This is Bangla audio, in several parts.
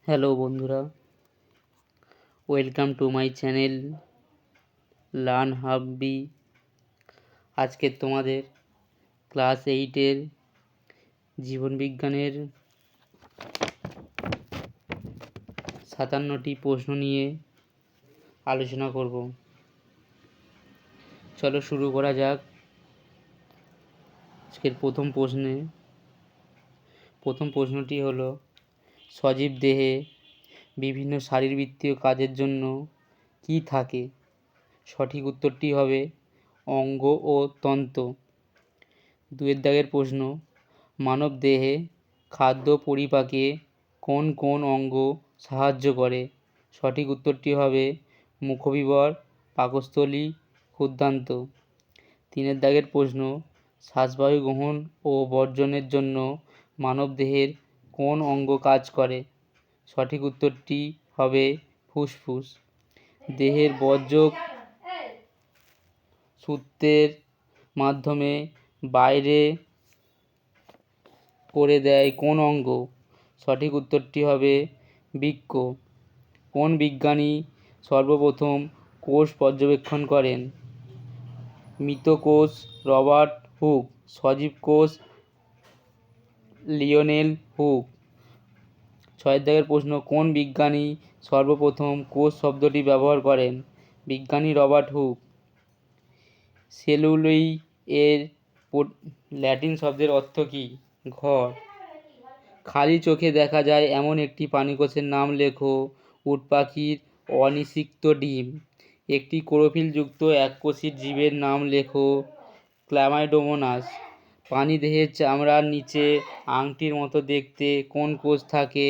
হ্যালো বন্ধুরা, welcome to my channel learn hubby. আজকে তোমাদের ক্লাস 8-এর জীবনবিজ্ঞানের 57টি প্রশ্ন নিয়ে আলোচনা করব। চলো শুরু করা যাক। আজকের প্রথম প্রশ্নটি হলো, সজীব দেহে বিভিন্ন শারীরবৃত্তীয় কাজের জন্য কি থাকে? সঠিক উত্তরটি হবে অঙ্গ ও তন্তু। 2 দাগের প্রশ্ন, মানব দেহে খাদ্য পরিপাকে কোন কোন অঙ্গ সাহায্য করে? সঠিক উত্তরটি হবে মুখবিবর, পাকস্থলী, ক্ষুদ্রান্ত। 3 দাগের প্রশ্ন, শ্বাসবায়ু গ্রহণ ও বর্জনের জন্য মানবদেহের কোন অঙ্গ কাজ করে? সঠিক উত্তরটি হবে ফুসফুস। দেহের বর্জ্য সূত্রের মাধ্যমে বাইরে করে দেয় কোন অঙ্গ? সঠিক উত্তরটি হবে বৃক্ক। কোন বিজ্ঞানী সর্বপ্রথম কোষ পর্যবেক্ষণ করেন? মৃত কোষ রবার্ট হুক, সজীব কোষ লিওনেল হুক। 6 দাগের প্রশ্ন, কোন বিজ্ঞানী সর্বপ্রথম কোষ শব্দটি ব্যবহার করেন? বিজ্ঞানী রবার্ট হুক। সেলুলোই এর ল্যাটিন শব্দের অর্থ কী? ঘর। খালি চোখে দেখা যায় এমন একটি প্রাণীকোষের নাম লেখো। উট পাখির অনিষিক্ত ডিম। একটি ক্লোরোফিলযুক্ত এককোষী জীবের নাম লেখো। ক্ল্যামাইডোমোনাস। প্রাণীদেহের চামড়ার নিচে আংটির মতো দেখতে কোন কোষ থাকে?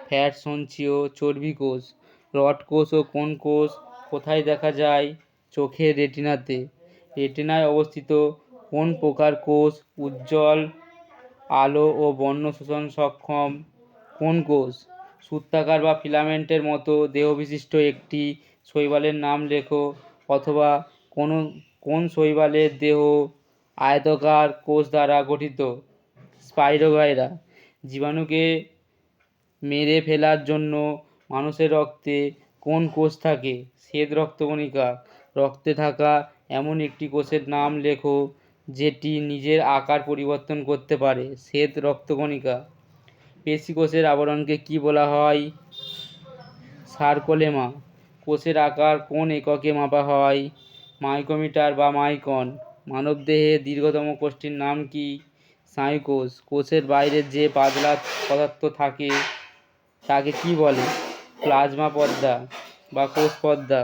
ফ্যাট সঞ্চয় চর্বি কোষ। রড কোষ ও কোন কোষ কোথায় দেখা যায়? চোখের রেটিনাতে। রেটিনায় অবস্থিত কোন প্রকার কোষ উজ্জ্বল আলো ও বর্ণ শোষণ সক্ষম? কোন কোষ? সূত্রাকার বা ফিলামেন্টের মতো দেহবিশিষ্ট একটি শৈবালের নাম লেখো, অথবা কোন শৈবালের দেহ আয়তাকার কোষ দ্বারা গঠিত? স্পাইরোগাইরা। জীবাণুকে মেরে ফেলার জন্য মানুষের রক্তে কোন কোষ থাকে? শ্বেত রক্তকণিকা। রক্তে থাকা এমন একটি কোষের নাম লেখো যেটি নিজের আকার পরিবর্তন করতে পারে। শ্বেত রক্তকণিকা। পেশিকোষের আবরণকে কি বলা হয়? সার্কোলেমা। কোষের আকার কোন এককে মাপা হয়? মাইক্রোমিটার বা মাইক্রন। মানবদেহে দীর্ঘতম কোষটির নাম কি? স্নায়ুকোষ। কোষের বাইরে যে পাতলা পদার্থ থাকে তাকে কি বলে? প্লাজমা পর্দা বা কোষ পর্দা।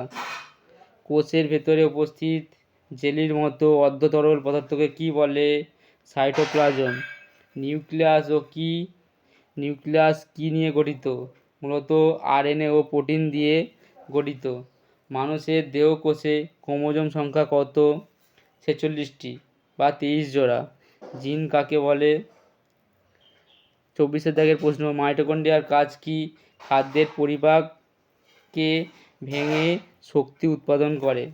কোষের ভেতরে উপস্থিত জেলির মতো অর্ধতরল পদার্থকে কি বলে? সাইটোপ্লাজম। নিউক্লিয়াস কি নিয়ে গঠিত? মূলত আরএনএ ও প্রোটিন দিয়ে গঠিত। মানুষের দেহকোষে ক্রোমোজোম সংখ্যা কত? 46টি বা 23 জোড়া। জিন কাকে বলে? 24 দাগের প্রশ্ন, মাইটোকন্ড্রিয়ার কাজ কি? খাদ্যের পরিপাককে ভেঙে শক্তি উৎপাদন করে।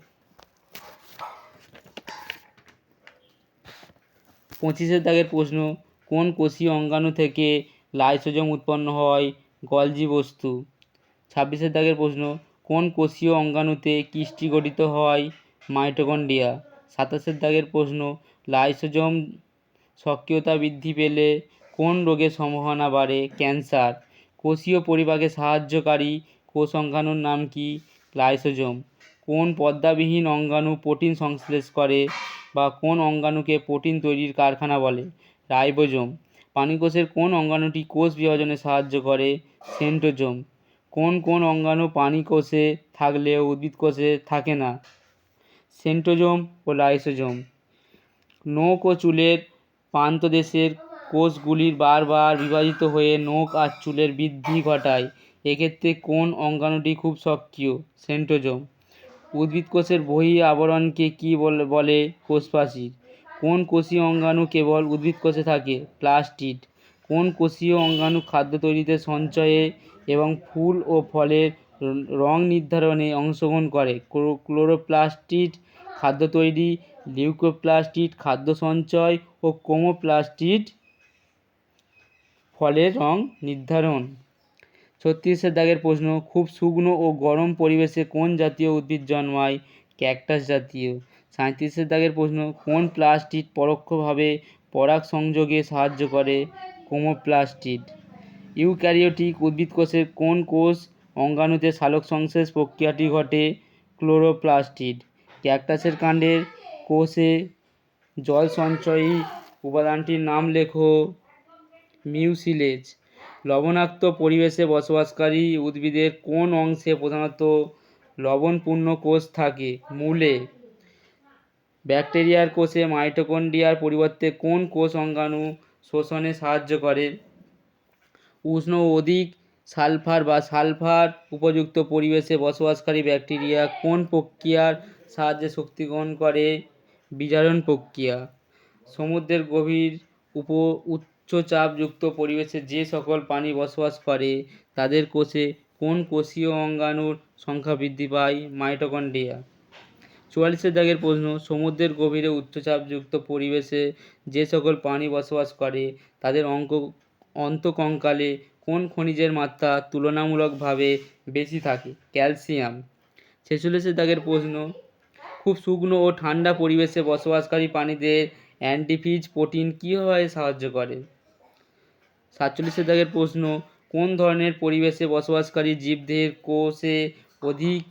25 দাগের প্রশ্ন, কোন কোষীয় অঙ্গাণু থেকে লাইসোজোম উৎপন্ন হয়? গলজি বস্তু। 26 দাগের প্রশ্ন, কোন কোষীয় অঙ্গাণুতে কিস্টি গঠিত হয়? মাইটোকন্ড্রিয়া। 27 দাগের প্রশ্ন, লাইসোজোম সক্রিয়তা বৃদ্ধি পেলে কোন রোগের সম্ভাবনা বাড়ে? ক্যান্সার। কোষীয় পরিপাকে সাহায্যকারী কোষ অঙ্গাণুর নাম কি? লাইসোজোম। কোন পর্দাবিহীন অঙ্গাণু প্রোটিন সংশ্লেষ করে বা কোন অঙ্গাণুকে প্রোটিন তৈরির কারখানা বলে? রাইবোজোম। প্রাণীকোষের কোন অঙ্গাণুটি কোষ বিভাজনে সাহায্য করে? সেন্ট্রোজোম। কোন কোন অঙ্গাণু প্রাণীকোষে থাকলেও উদ্ভিদ কোষে থাকে না? সেন্ট্রোজোম ও লাইসোজোম। নখ ও চুলের প্রান্তদেশের কোষগুলির বারবার বিভাজিত হয়ে নখ আর চুলের বৃদ্ধি ঘটায়। এক্ষেত্রে কোন অঙ্গাণুটি খুব সক্রিয়? সেন্ট্রোজোম। উদ্ভিদ কোষের বহিঃ আবরণকে কি বলে? কোষপ্রাচীর। কোন কোষীয় অঙ্গাণু কেবল উদ্ভিদ কোষে থাকে? প্লাস্টিড। কোন কোষীয় অঙ্গাণু খাদ্য তৈরিতে, সঞ্চয়ে এবং ফুল ও ফলের রং নির্ধারণে অংশগ্রহণ করে? ক্লোরোপ্লাস্টিড খাদ্য তৈরি, লিউকোপ্লাস্টিড খাদ্য সঞ্চয় ও ক্রোমোপ্লাস্টিড ফলের রং নির্ধারণ। 36 দাগের প্রশ্ন, খুব শুকনো ও গরম পরিবেশে কোন জাতীয় উদ্ভিদ জন্মায়? ক্যাকটাস জাতীয়। 37 দাগের প্রশ্ন, কোন প্লাস্টিড পরোক্ষভাবে পরাগ সংযোগে সাহায্য করে? ক্রোমোপ্লাস্টিড। ইউক্যারিওটিক উদ্ভিদকোষের কোন কোষ অঙ্গাণুতে সালোকসংশ্লেষ প্রক্রিয়াটি ঘটে? ক্লোরোপ্লাস্টিড। ক্যাকটাসের কাণ্ডের কোষে জল সঞ্চয়ী উপাদানটির নাম লেখো। মিউসিলেজ। লবণাক্ত পরিবেশে বসবাসকারী উদ্ভিদের কোন অংশে প্রধানত লবণপূর্ণ কোষ থাকে? মূলে। ব্যাকটেরিয়ার কোষে মাইটোকন্ড্রিয়ার পরিবর্তে কোন কোষ অঙ্গাণু শোষণে সাহায্য করে? উষ্ণ ও অধিক সালফার উপযুক্ত পরিবেশে বসবাসকারী ব্যাকটেরিয়া কোন প্রক্রিয়ার সাহায্যে শক্তি গ্রহণ করে? বিজারণ প্রক্রিয়া। সমুদ্রের গভীর উচ্চচাপযুক্ত পরিবেশে যে সকল প্রাণী বসবাস করে তাদের কোষে কোন কোষীয় অঙ্গাণুর সংখ্যা বৃদ্ধি পায়? মাইটোকন্ড্রিয়া। 44 দাগের প্রশ্ন, সমুদ্রের গভীরে উচ্চচাপযুক্ত পরিবেশে যে সকল প্রাণী বসবাস করে তাদের অন্তঃকঙ্কালে কোন খনিজের মাত্রা তুলনামূলকভাবে বেশি থাকে? ক্যালসিয়াম। 46 দাগের প্রশ্ন, খুব শুকনো ও ঠান্ডা পরিবেশে বসবাসকারী প্রাণীদের অ্যান্টিফিজ প্রোটিন কীভাবে সাহায্য করে? 47 দাগের প্রশ্ন, কোন ধরনের পরিবেশে বসবাসকারী জীবদেহের কোষে অধিক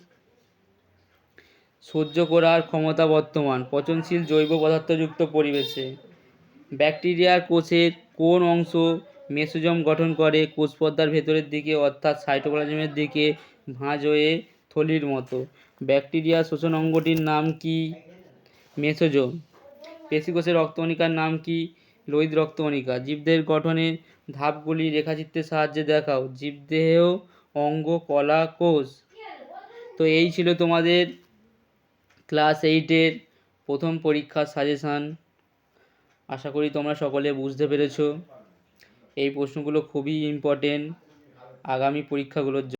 সহ্য করার ক্ষমতা বর্তমান? পচনশীল জৈব পদার্থযুক্ত পরিবেশে। ব্যাকটেরিয়ার কোষের কোন অংশ মেসোজোম গঠন করে? কোষপর্দার ভেতরের দিকে অর্থাৎ সাইটোপ্লাজমের দিকে ভাঁজ হয়ে থলির মতো। ব্যাকটেরিয়া শোষণ অঙ্গটির নাম কি? মেসোজোম। পেশিকোষের রক্তকণিকার নাম কি? লোহিত রক্তকণিকা। জীবদেহের গঠনের ধাপগুলি রেখাচিত্রের সাহায্যে দেখাও। জীবদেহ অঙ্গ কলা কোষ। তো এই ছিল তোমাদের ক্লাস 8-এর প্রথম পরীক্ষার সাজেশান। আশা করি তোমরা সকলে বুঝতে পেরেছো। এই প্রশ্নগুলো খুবই ইম্পর্টেন্ট আগামী পরীক্ষাগুলোর জন্য।